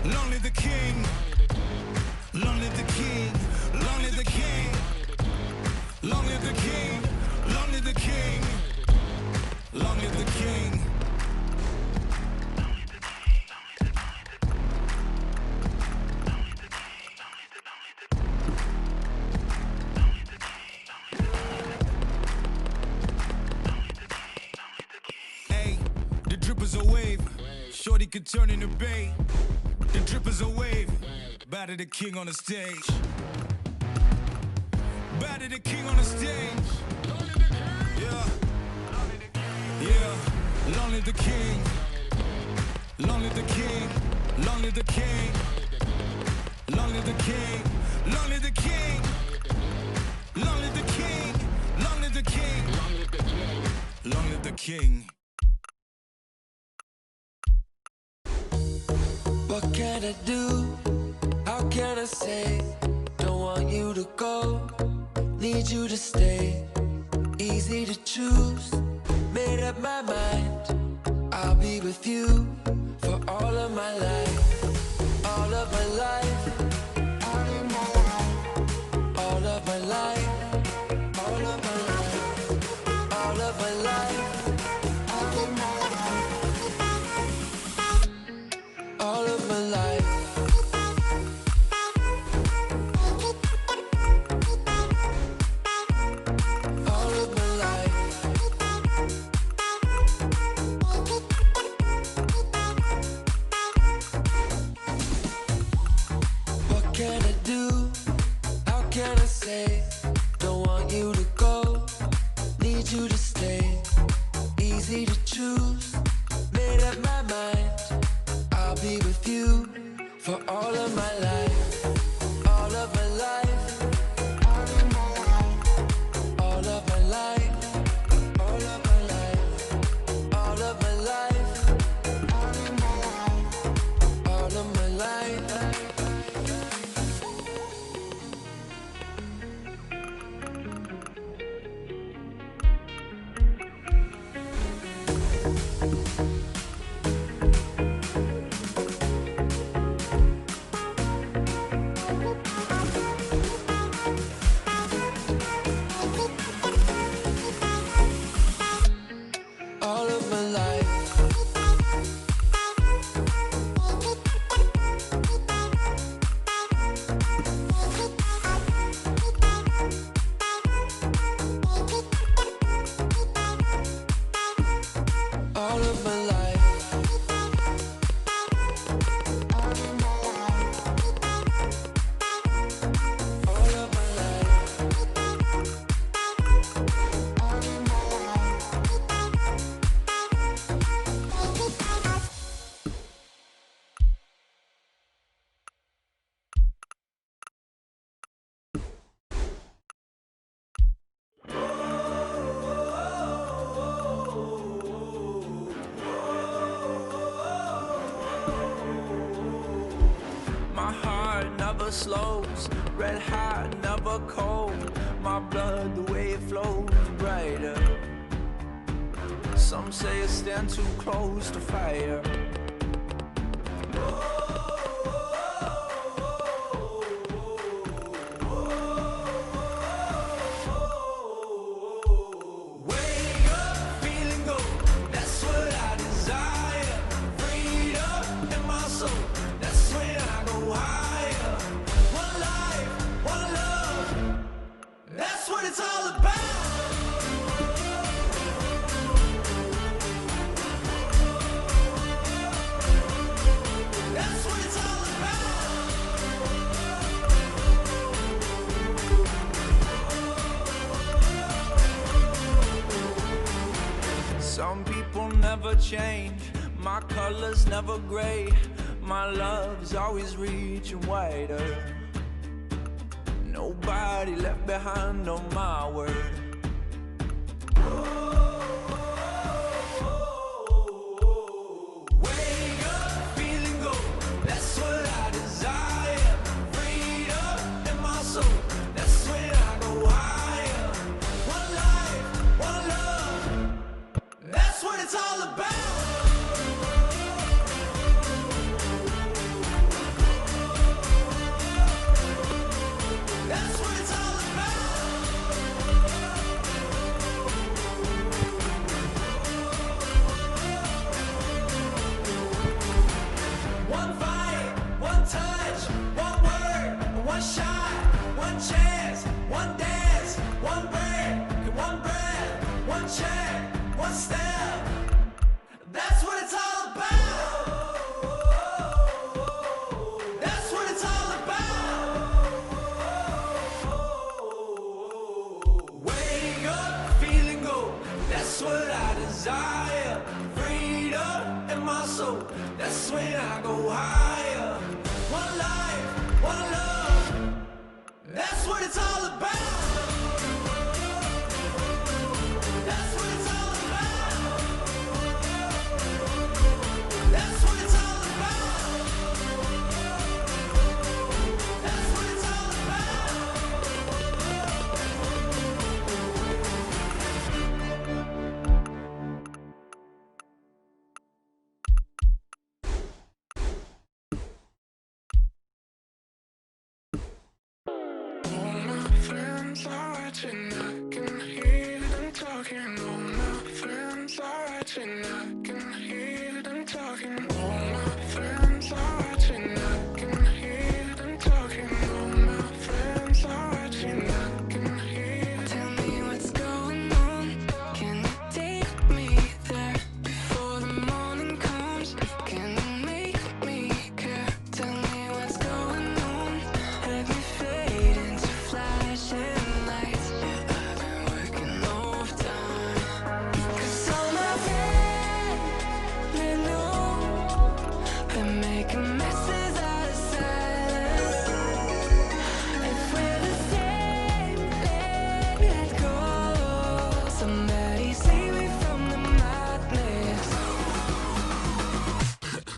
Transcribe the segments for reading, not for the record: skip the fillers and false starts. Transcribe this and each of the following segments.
Long live the king. Long live the king. Long live the king. Long live the king. Long live the king. Long live the king. Hey, the dripper's a wave. Shorty could turn into bait. The dripper's a wave. Bow to the king on the stage. Bow to the king on the stage. Yeah. Yeah. Long live the king. Long live the king. Long live the king. Long live the king. Long live the king. Long live the king. Long live the king. Long live the king. What can I do? How can I say? Don't want you to go, need you to stay. Easy to choose, made up my mind. I'll be with you for all of my life. All of my life. All of my life. All of my life. All of my life. All of my life. All of my life. All of my life. Don't want you to go, need you to stay. Easy to choose, made up my mind. I'll be with you for all of my life. All of my life. All of my life. All of my life. All of my life. All of my life. All of my life. All of my life. Slows, red hot, never cold. My blood, the way it flows, brighter. Some say I stand too close to fire. Some people never change, my color's never gray. My love's always reaching wider. Nobody left behind on my word. It's all about. that's when I go higher. One life, one love, that's what it's all about. That's what it's all about. That's what it's all about. That's what it's all All my friends are watching, I can hear them talking. All my friends are watching, I can hear them talking. All my friends are watching, I can hear them talking. All my friends are watching, I can hear. Tell me what's going on. Can you take me there before the morning comes? Can you make me care? Tell me what's going on. Let me fade into flashing lights. Yeah, I've been working overtime. 'Cause all my friends, they know they're making messes out of silence. If we're the same, let it go. Somebody save me from the madness.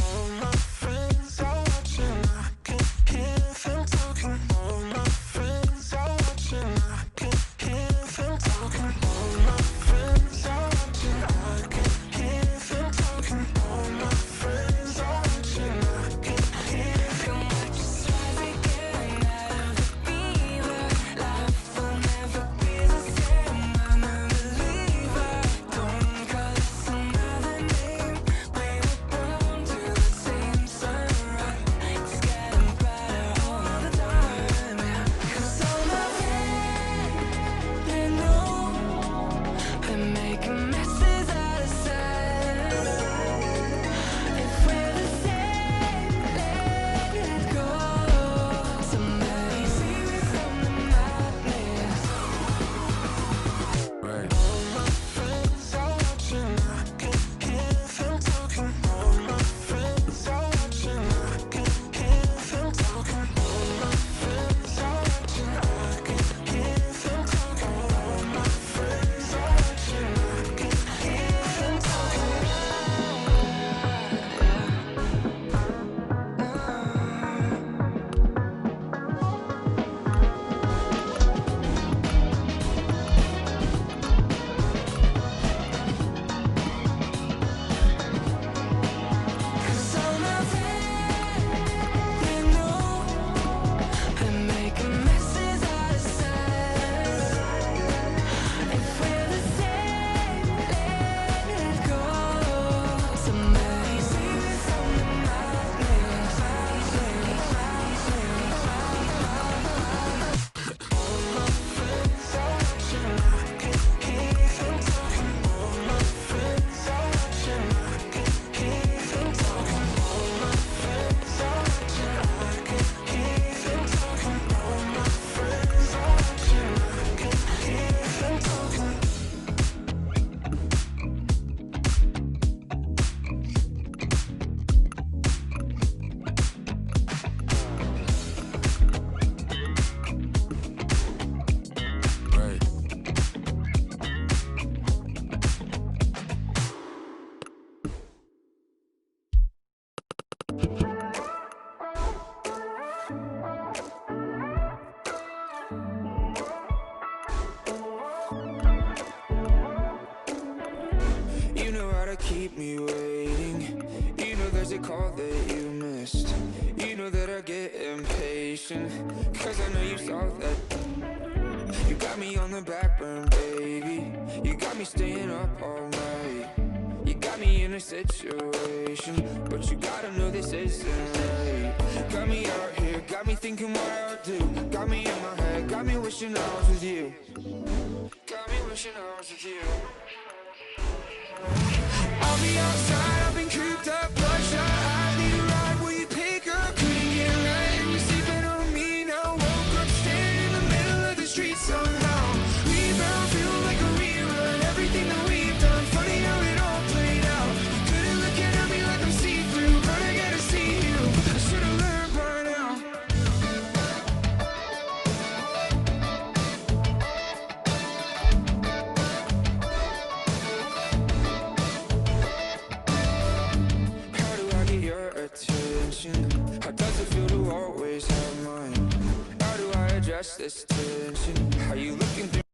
All my friends are watching, I can hear them talking. All my friends are watching, I can hear them talking. All my friends are watching, I can hear them talking. All my friends are watching, I can hear them. Come on, just try to get out of the fever. Life will never be the same. I'm a believer. Don't call us another name. We were born to the same sunrise. It's getting better all the time, yeah. 'Cause all my friends, they know they're making messes out of silence. If we're the same, let it go. Somebody save me from the madness. Right. All my friends are watching, I can hear them talking. All my friends are watching, I can hear them talking. All my friends are watching, I can hear them talking. All my friends are watching, I can hear them talking. Cause all my friends, they know they're making messes out of silence. If we're the same, let it go. Somebody save me from the madness. All my friends are watching, I can hear them talking. All my friends are watching, I can hear them talking. All my friends are watching, I can hear them talking. All my friends are watching, I can hear them talking. Right. You know how to keep me waiting. You know there's a call that you missed. You know that I get impatient, 'cause I know you saw that. You got me on the back burn, baby. You got me staying up all night. You got me in a situation, but you gotta know this isn't right. Got me out here, got me thinking what I'll do. Got me in my head, got me wishing I was with you. Got me wishing I was with you. I'll be outside, I've been cooped up, bloodshot. I need a ride, will you pick up? Couldn't get it right, and you're sleeping on me now. Woke up standing in the middle of the street somehow. Rebound, feel like a rerun. Everything that we've done, funny how it all played out. Good at looking at me like I'm see-through. attention. How does it feel to always have mine? How do I address this tension? How you looking through